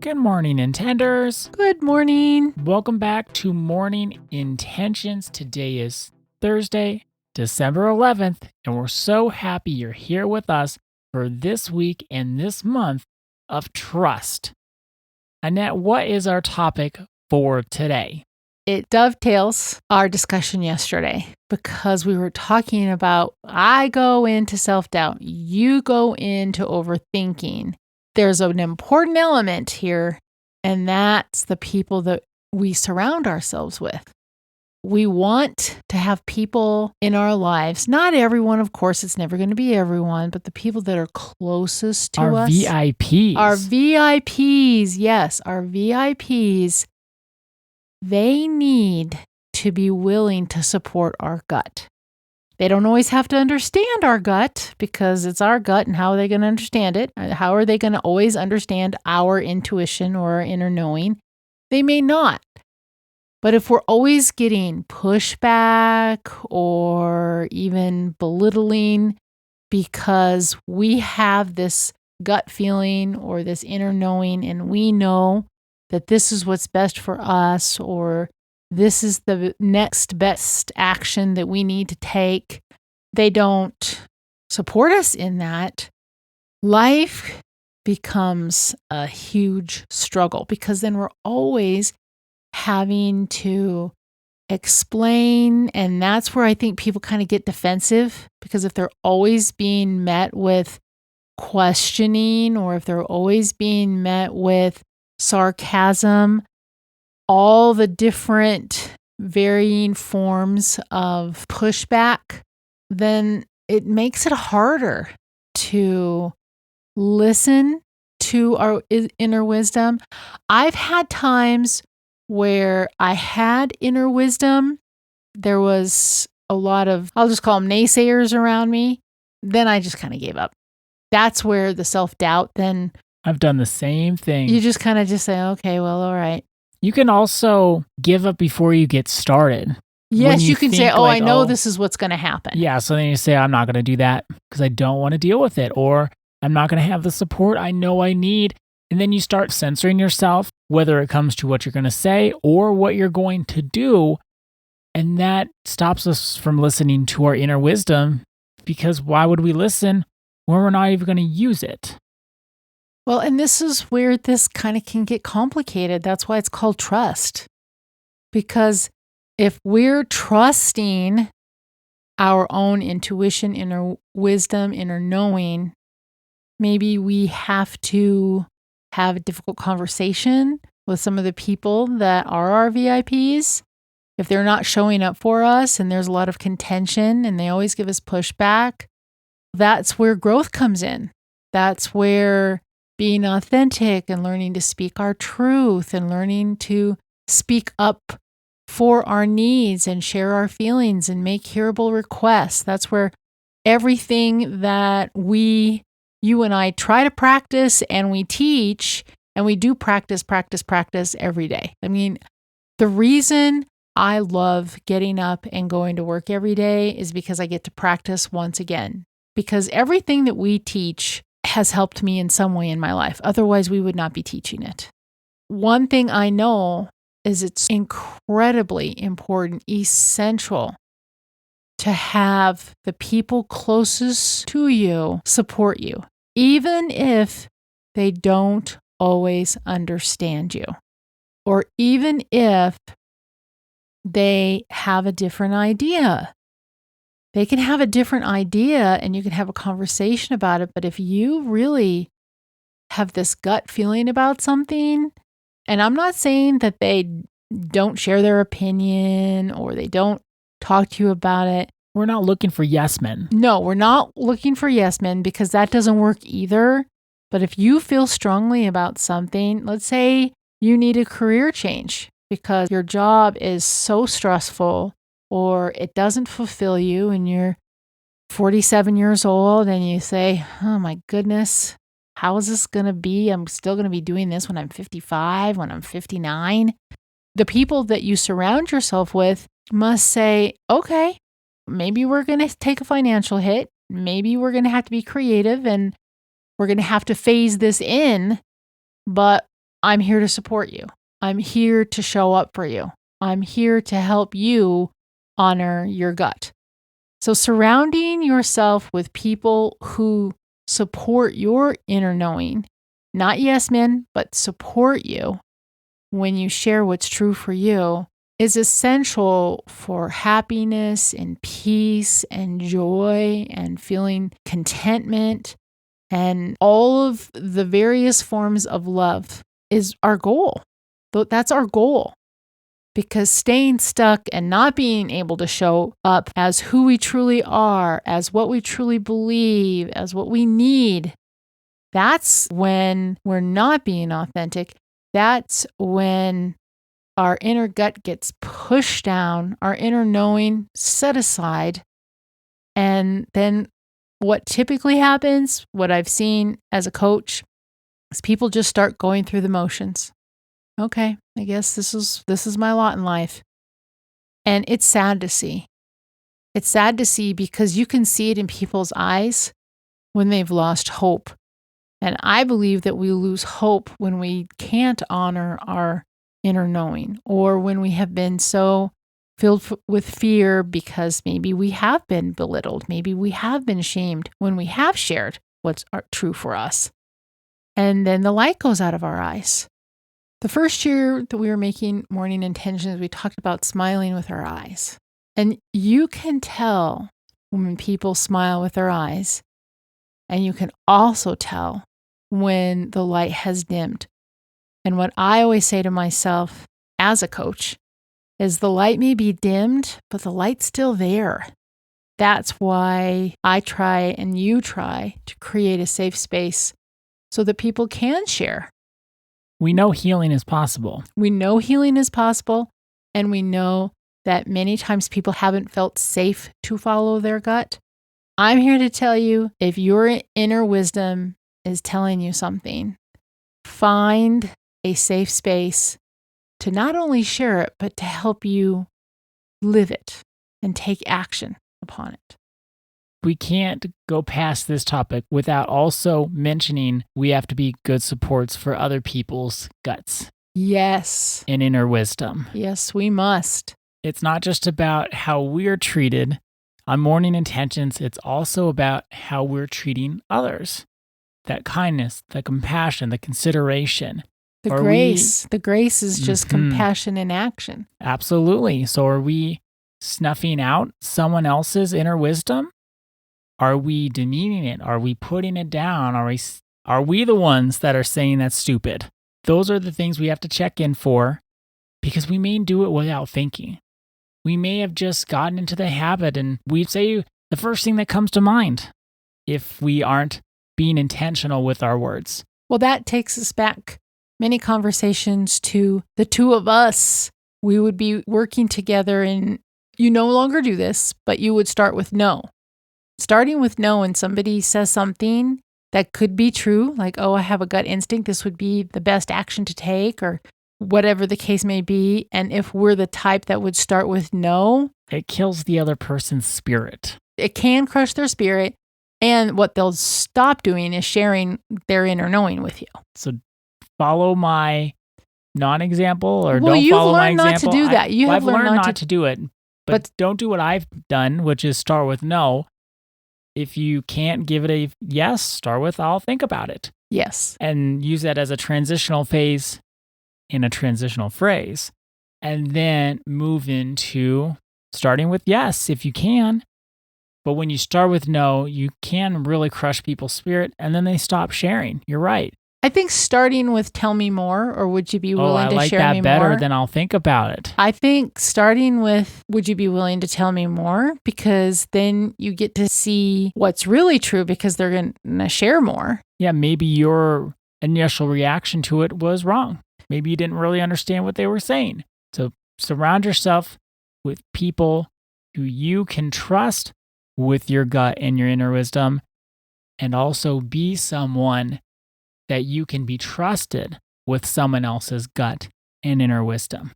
Good morning, Intenders. Good morning. Welcome back to Morning Intentions. Today is Thursday, December 11th, and we're so happy you're here with us for this week and this month of trust. Annette, what is our topic for today? It dovetails our discussion yesterday because we were talking about I go into self-doubt, you go into overthinking. There's an important element here, and that's the people that we surround ourselves with. We want to have people in our lives, not everyone, of course, it's never going to be everyone, but the people that are closest to Our us. VIPs. Our VIPs, yes, our VIPs. They need to be willing to support our gut. They don't always have to understand our gut because it's our gut, and how are they going to understand it? How are they going to always understand our intuition or our inner knowing? They may not. But if we're always getting pushback or even belittling because we have this gut feeling or this inner knowing and we know that this is what's best for us, or this is the next best action that we need to take, they don't support us in that, life becomes a huge struggle because then we're always having to explain. And that's where I think people kind of get defensive, because if they're always being met with questioning, or if they're always being met with sarcasm, all the different varying forms of pushback, then it makes it harder to listen to our inner wisdom. I've had times where I had inner wisdom. There was a lot of, I'll just call them naysayers around me. Then I just kind of gave up. That's where the self-doubt, then I've done the same thing. you just kind of just say, okay, well, all right. You can also give up before you get started. Yes, you can say, think I know this is what's going to happen. Yeah, so then you say, I'm not going to do that because I don't want to deal with it, or I'm not going to have the support I know I need. And then you start censoring yourself, whether it comes to what you're going to say or what you're going to do. And that stops us from listening to our inner wisdom, because why would we listen when we're not even going to use it? Well, and this is where this kind of can get complicated. That's why it's called trust. Because if we're trusting our own intuition, inner wisdom, inner knowing, maybe we have to have a difficult conversation with some of the people that are our VIPs. If they're not showing up for us and there's a lot of contention and they always give us pushback, that's where growth comes in. That's where being authentic and learning to speak our truth and learning to speak up for our needs and share our feelings and make hearable requests. That's where everything that you and I try to practice and we teach, and we do practice every day. I mean, the reason I love getting up and going to work every day is because I get to practice once again. Because everything that we teach has helped me in some way in my life. Otherwise, we would not be teaching it. One thing I know is it's incredibly important, essential to have the people closest to you support you, even if they don't always understand you, or even if they have a different idea. They can have a different idea and you can have a conversation about it. But if you really have this gut feeling about something, and I'm not saying that they don't share their opinion or they don't talk to you about it. We're not looking for yes men. No, we're not looking for yes men, because that doesn't work either. But if you feel strongly about something, let's say you need a career change because your job is so stressful, or it doesn't fulfill you, and you're 47 years old and you say, oh my goodness, how is this going to be? I'm still going to be doing this when I'm 55, when I'm 59. The people that you surround yourself with must say, okay, maybe we're going to take a financial hit. Maybe we're going to have to be creative and we're going to have to phase this in, but I'm here to support you. I'm here to show up for you. I'm here to help you honor your gut. So surrounding yourself with people who support your inner knowing, not yes men, but support you when you share what's true for you, is essential for happiness and peace and joy and feeling contentment and all of the various forms of love is our goal. That's our goal. Because staying stuck and not being able to show up as who we truly are, as what we truly believe, as what we need, that's when we're not being authentic. That's when our inner gut gets pushed down, our inner knowing set aside. And then what typically happens, what I've seen as a coach, is people just start going through the motions. Okay, I guess this is my lot in life. And it's sad to see. It's sad to see because you can see it in people's eyes when they've lost hope. And I believe that we lose hope when we can't honor our inner knowing, or when we have been so filled with fear because maybe we have been belittled, maybe we have been shamed when we have shared what's true for us. And then the light goes out of our eyes. The first year that we were making morning intentions, we talked about smiling with our eyes. And you can tell when people smile with their eyes, and you can also tell when the light has dimmed. And what I always say to myself as a coach is the light may be dimmed, but the light's still there. That's why I try and you try to create a safe space so that people can share. We know healing is possible. We know healing is possible, and we know that many times people haven't felt safe to follow their gut. I'm here to tell you, if your inner wisdom is telling you something, find a safe space to not only share it, but to help you live it and take action upon it. We can't go past this topic without also mentioning we have to be good supports for other people's guts. Yes. And inner wisdom. Yes, we must. It's not just about how we're treated on morning intentions, it's also about how we're treating others. That kindness, the compassion, the consideration. The grace. The grace is just compassion in action. Absolutely. So are we snuffing out someone else's inner wisdom? Are we demeaning it? Are we putting it down? Are we the ones that are saying that's stupid? Those are the things we have to check in for, because we may do it without thinking. We may have just gotten into the habit, and we'd say the first thing that comes to mind if we aren't being intentional with our words. Well, that takes us back many conversations to the two of us. We would be working together, and you no longer do this, but you would start with no. Starting with no, when somebody says something that could be true, like, oh, I have a gut instinct, this would be the best action to take, or whatever the case may be. And if we're the type that would start with no, it kills the other person's spirit. It can crush their spirit. And what they'll stop doing is sharing their inner knowing with you. So follow my non-example, or well, don't follow my example. You've learned not to do that. I've learned not to do it. But don't do what I've done, which is start with no. If you can't give it a yes, start with I'll think about it. Yes. And use that as a transitional phase in a transitional phrase. And then move into starting with yes, if you can. But when you start with no, you can really crush people's spirit, and then they stop sharing. You're right. I think starting with tell me more, or would you be willing to share me more? I like that better than I'll think about it. I think starting with would you be willing to tell me more? Because then you get to see what's really true, because they're going to share more. Yeah, maybe your initial reaction to it was wrong. Maybe you didn't really understand what they were saying. So surround yourself with people who you can trust with your gut and your inner wisdom, and also be someone that you can be trusted with someone else's gut and inner wisdom.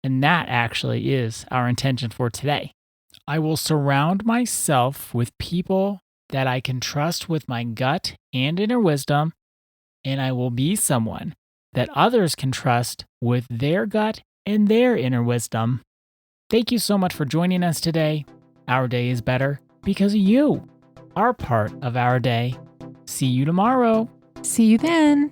And that actually is our intention for today. I will surround myself with people that I can trust with my gut and inner wisdom, and I will be someone that others can trust with their gut and their inner wisdom. Thank you so much for joining us today. Our day is better because you are part of our day. See you tomorrow. See you then.